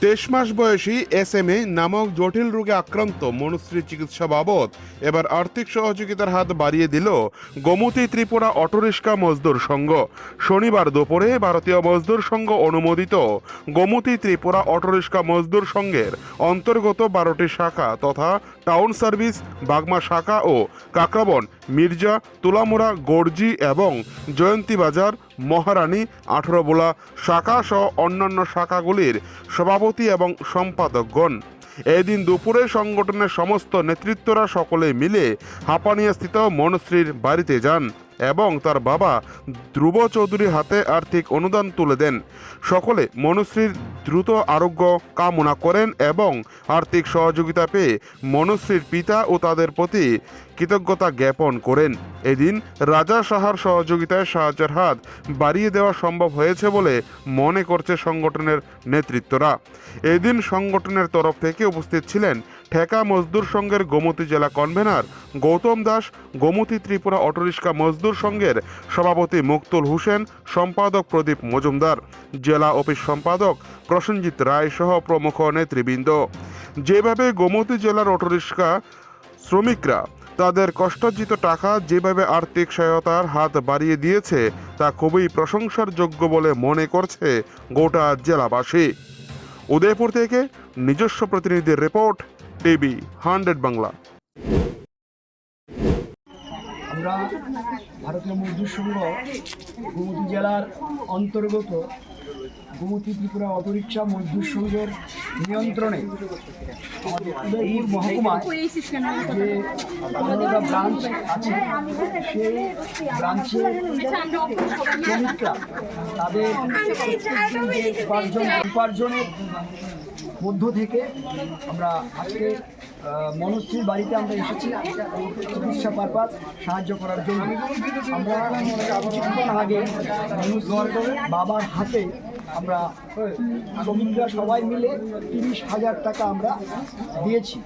23 মাস বয়সী SMA নামক জটিল রোগে আক্রান্ত মনুশ্রীর চিকিৎসা বাবদ এবার আর্থিক সহযোগিতার হাত বাড়িয়ে দিল গোমতী ত্রিপুরা অটোরিক্সা মজদুর সংঘ। শনিবার দুপুরে ভারতীয় মজদুর সংঘ অনুমোদিত গোমতী ত্রিপুরা অটোরিক্সা মজদুর সংঘের অন্তর্গত 12টি শাখা তথা টাউন সার্ভিস, বাগমা শাখা ও কাকরাবন, মির্জা, তুলামুড়া, গর্জি এবং জয়ন্তী বাজার, মহারানী, 18বোলা শাখা সহ অন্যান্য শাখাগুলির সভাপতি এবং সম্পাদকগণ এদিন দুপুরে সংগঠনের সমস্ত নেতৃত্বরা সকলে মিলে হাঁপানিয়াস্থিত মনুশ্রীর বাড়িতে যান এবং তার বাবা ধ্রুব চৌধুরীর হাতে আর্থিক অনুদান তুলে দেন। সকলে মনুশ্রীর দ্রুত আরোগ্য কামনা করেন এবং আর্থিক সহযোগিতা পেয়ে মনুশ্রীর পিতা ও তাদের প্রতি কৃতজ্ঞতা জ্ঞাপন করেন। এদিন রাজা সাহার সহযোগিতায় সাহায্যের হাত বাড়িয়ে দেওয়া সম্ভব হয়েছে বলে মনে করছে সংগঠনের নেতৃত্বরা। এদিন সংগঠনের তরফ থেকে উপস্থিত ছিলেন ঠেকা মজদুর সংঘের গোমতী জেলা কনভেনার গৌতম দাস, গোমতী ত্রিপুরা অটোরিক্সা মজদুর সংঘের সভাপতি মুক্তুল হোসেন, সম্পাদক প্রদীপ মজুমদার, জেলা অফিস সম্পাদক প্রসেনজিৎ রায় সহ প্রমুখ নেতৃবৃন্দ। যেভাবে গোমতী জেলার অটোরিক্সা শ্রমিকরা তাদের কষ্টার্জিত টাকা যেভাবে আর্থিক সহায়তার হাত বাড়িয়ে দিয়েছে তা খুবই প্রশংসার যোগ্য বলে মনে করছে গোটা জেলাবাসী। উদয়পুর থেকে নিজস্ব প্রতিনিধির রিপোর্ট, টিভি 100 বাংলা। আমরা ভারতীয় মজদুর সংঘ গোমতী জেলার অন্তর্গত গোমতী ত্রিপুরা অটোরিক্সা মজদুর সংঘের নিয়ন্ত্রণে আমাদের উদয়পুর মহকুমায় যে 15টা ব্রাঞ্চ আছে, সেই ব্রাঞ্চের শ্রমিকরা তাদের উপার্জনের মধ্য থেকে আমরা আজকে মনুশ্রীর বাড়িতে আমরা এসেছি চিকিৎসা পারপাস সাহায্য করার জন্য। আমরা কিছুক্ষণ আগে মনুশ্রীর বাবার হাতে আমরা শ্রমিকরা সবাই মিলে 30,000 টাকা আমরা দিয়েছি।